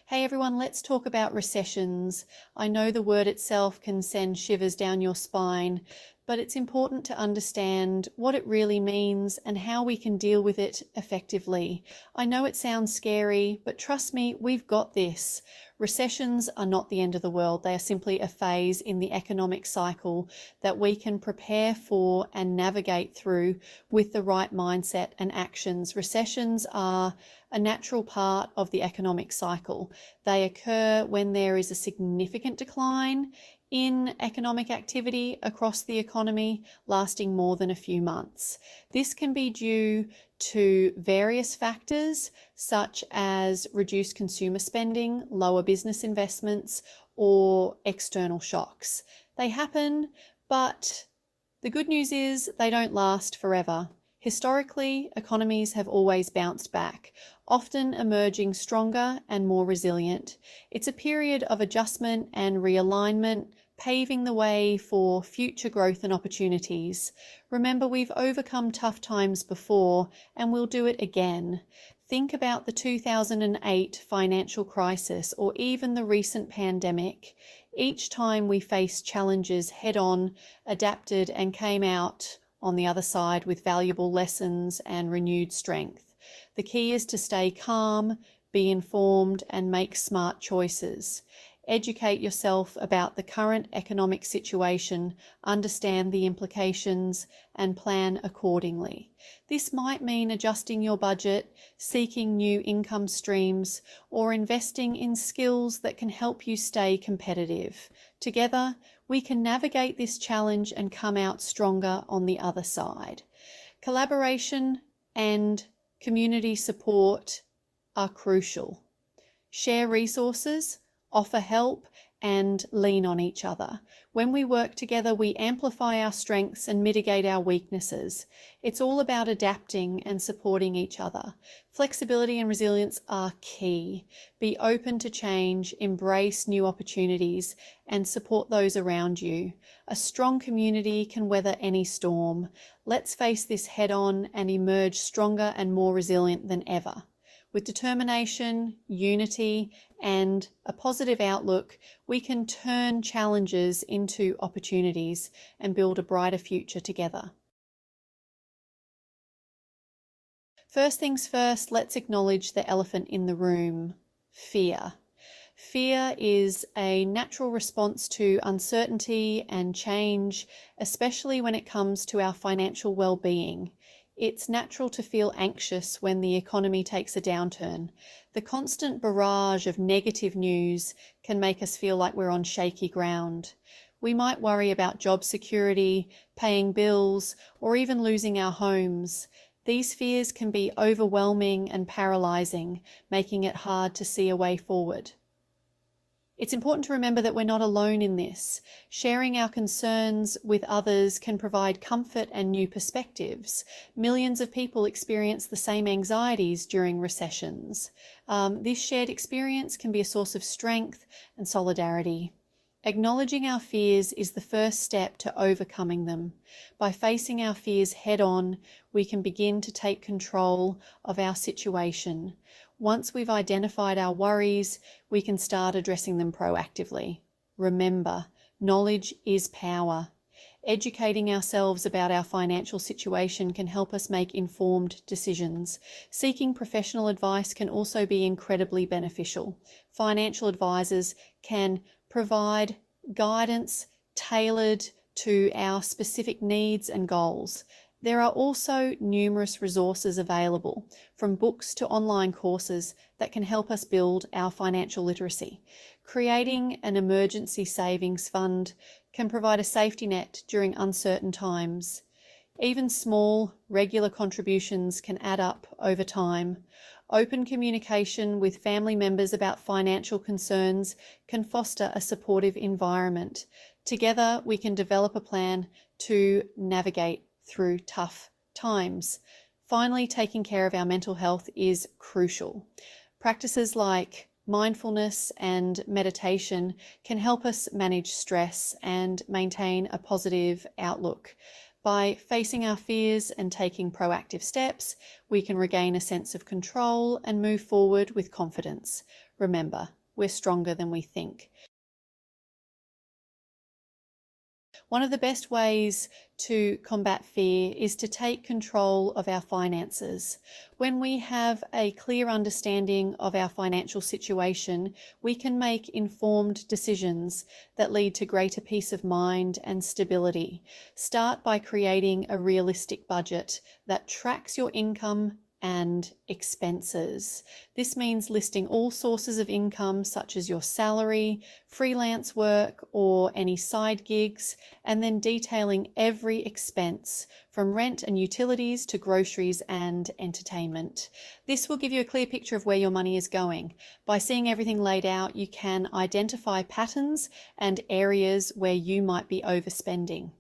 Hey everyone, let's talk about recessions. I know the word itself can send shivers down your spine, but it's important to understand what it really means and how we can deal with it effectively. I know it sounds scary, but trust me, we've got this. Recessions are not the end of the world. They are simply a phase in the economic cycle that we can prepare for and navigate through with the right mindset and actions. Recessions are a natural part of the economic cycle. They occur when there is a significant decline in economic activity across the economy lasting more than a few months. This can be due to various factors such as reduced consumer spending, lower business investments, or external shocks. They happen, but the good news is they don't last forever. Historically, economies have always bounced back, often emerging stronger and more resilient. It's a period of adjustment and realignment, paving the way for future growth and opportunities. Remember, we've overcome tough times before, and we'll do it again. Think about the 2008 financial crisis or even the recent pandemic. Each time we faced challenges head-on, adapted, and came out on the other side with valuable lessons and renewed strength. The key is to stay calm, be informed, and make smart choices. Educate yourself about the current economic situation, understand the implications, and plan accordingly. This might mean adjusting your budget, seeking new income streams, or investing in skills that can help you stay competitive. Together, we can navigate this challenge and come out stronger on the other side. Collaboration and community support are crucial. Share resources, offer help, and lean on each other. When we work together, we amplify our strengths and mitigate our weaknesses. It's all about adapting and supporting each other. Flexibility and resilience are key. Be open to change, embrace new opportunities, and support those around you. A strong community can weather any storm. Let's face this head on and emerge stronger and more resilient than ever. With determination, unity, and a positive outlook, we can turn challenges into opportunities and build a brighter future together. First things first, let's acknowledge the elephant in the room: fear. Fear is a natural response to uncertainty and change, especially when it comes to our financial well-being. It's natural to feel anxious when the economy takes a downturn. The constant barrage of negative news can make us feel like we're on shaky ground. We might worry about job security, paying bills, or even losing our homes. These fears can be overwhelming and paralyzing, making it hard to see a way forward. It's important to remember that we're not alone in this. Sharing our concerns with others can provide comfort and new perspectives. Millions of people experience the same anxieties during recessions. This shared experience can be a source of strength and solidarity. Acknowledging our fears is the first step to overcoming them. By facing our fears head on, we can begin to take control of our situation. Once we've identified our worries, we can start addressing them proactively. Remember, knowledge is power. Educating ourselves about our financial situation can help us make informed decisions. Seeking professional advice can also be incredibly beneficial. Financial advisors can provide guidance tailored to our specific needs and goals. There are also numerous resources available, from books to online courses, that can help us build our financial literacy. Creating an emergency savings fund can provide a safety net during uncertain times. Even small, regular contributions can add up over time. Open communication with family members about financial concerns can foster a supportive environment. Together, we can develop a plan to navigate through tough times. Finally, taking care of our mental health is crucial. Practices like mindfulness and meditation can help us manage stress and maintain a positive outlook. By facing our fears and taking proactive steps, we can regain a sense of control and move forward with confidence. Remember, we're stronger than we think. One of the best ways to combat fear is to take control of our finances. When we have a clear understanding of our financial situation, we can make informed decisions that lead to greater peace of mind and stability. Start by creating a realistic budget that tracks your income and expenses. This means listing all sources of income, such as your salary, freelance work, or any side gigs, and then detailing every expense from rent and utilities to groceries and entertainment. This will give you a clear picture of where your money is going. By seeing everything laid out, you can identify patterns and areas where you might be overspending.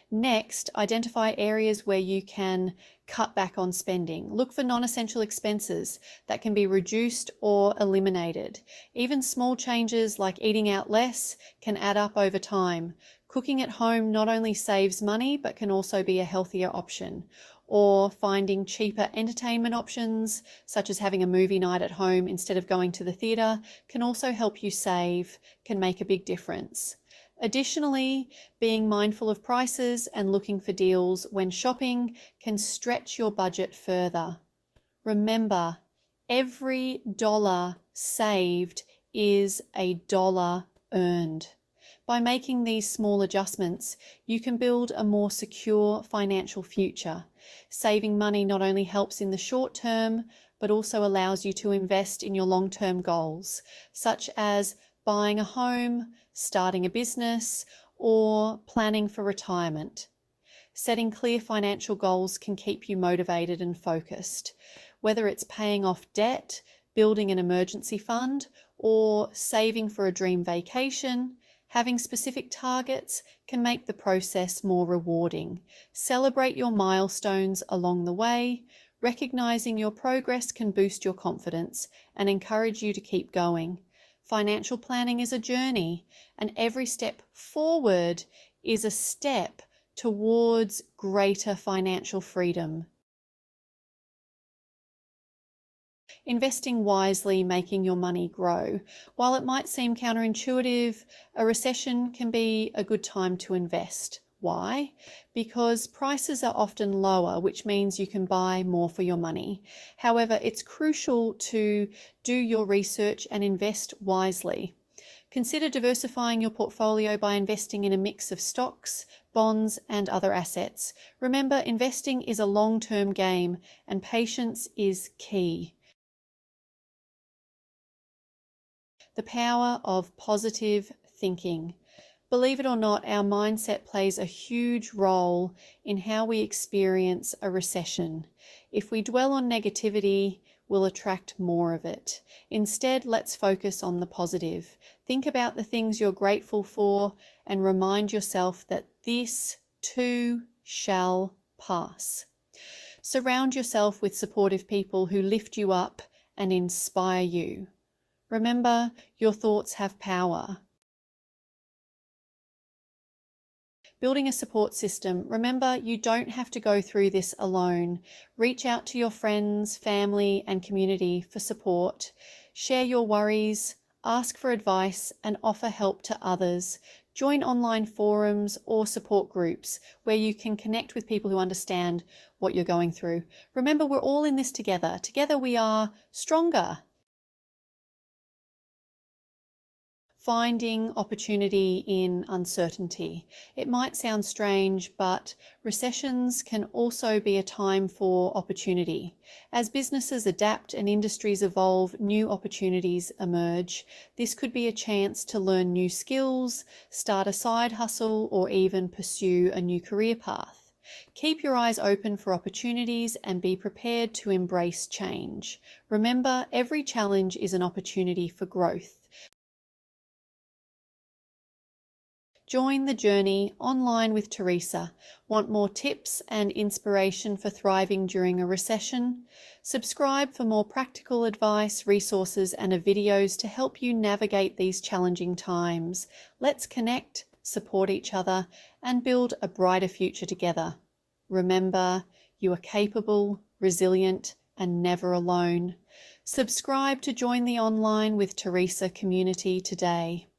Next, identify areas where you can cut back on spending. Look for non-essential expenses that can be reduced or eliminated. Even small changes like eating out less can add up over time. Cooking at home not only saves money, but can also be a healthier option. Or finding cheaper entertainment options, such as having a movie night at home instead of going to the theatre, can also help you save, can make a big difference. Additionally, being mindful of prices and looking for deals when shopping can stretch your budget further. Remember, every dollar saved is a dollar earned. By making these small adjustments, you can build a more secure financial future. Saving money not only helps in the short term, but also allows you to invest in your long-term goals, such as buying a home, starting a business, or planning for retirement. Setting clear financial goals can keep you motivated and focused. Whether it's paying off debt, building an emergency fund, or saving for a dream vacation, having specific targets can make the process more rewarding. Celebrate your milestones along the way. Recognizing your progress can boost your confidence and encourage you to keep going. Financial planning is a journey, and every step forward is a step towards greater financial freedom. Investing wisely, making your money grow. While it might seem counterintuitive, a recession can be a good time to invest. Why? Because prices are often lower, which means you can buy more for your money. However, it's crucial to do your research and invest wisely. Consider diversifying your portfolio by investing in a mix of stocks, bonds, and other assets. Remember, investing is a long-term game, and patience is key. The power of positive thinking. Believe it or not, our mindset plays a huge role in how we experience a recession. If we dwell on negativity, we'll attract more of it. Instead, let's focus on the positive. Think about the things you're grateful for and remind yourself that this too shall pass. Surround yourself with supportive people who lift you up and inspire you. Remember, your thoughts have power. Building a support system. Remember, you don't have to go through this alone. Reach out to your friends, family, and community for support. Share your worries, ask for advice, and offer help to others. Join online forums or support groups where you can connect with people who understand what you're going through. Remember, we're all in this together. Together we are stronger. Finding opportunity in uncertainty. It might sound strange, but recessions can also be a time for opportunity. As businesses adapt and industries evolve, new opportunities emerge. This could be a chance to learn new skills, start a side hustle, or even pursue a new career path. Keep your eyes open for opportunities and be prepared to embrace change. Remember, every challenge is an opportunity for growth. Join the journey online with Teresa. Want more tips and inspiration for thriving during a recession? Subscribe for more practical advice, resources, and videos to help you navigate these challenging times. Let's connect, support each other, and build a brighter future together. Remember, you are capable, resilient, and never alone. Subscribe to join the Online with Teresa community today.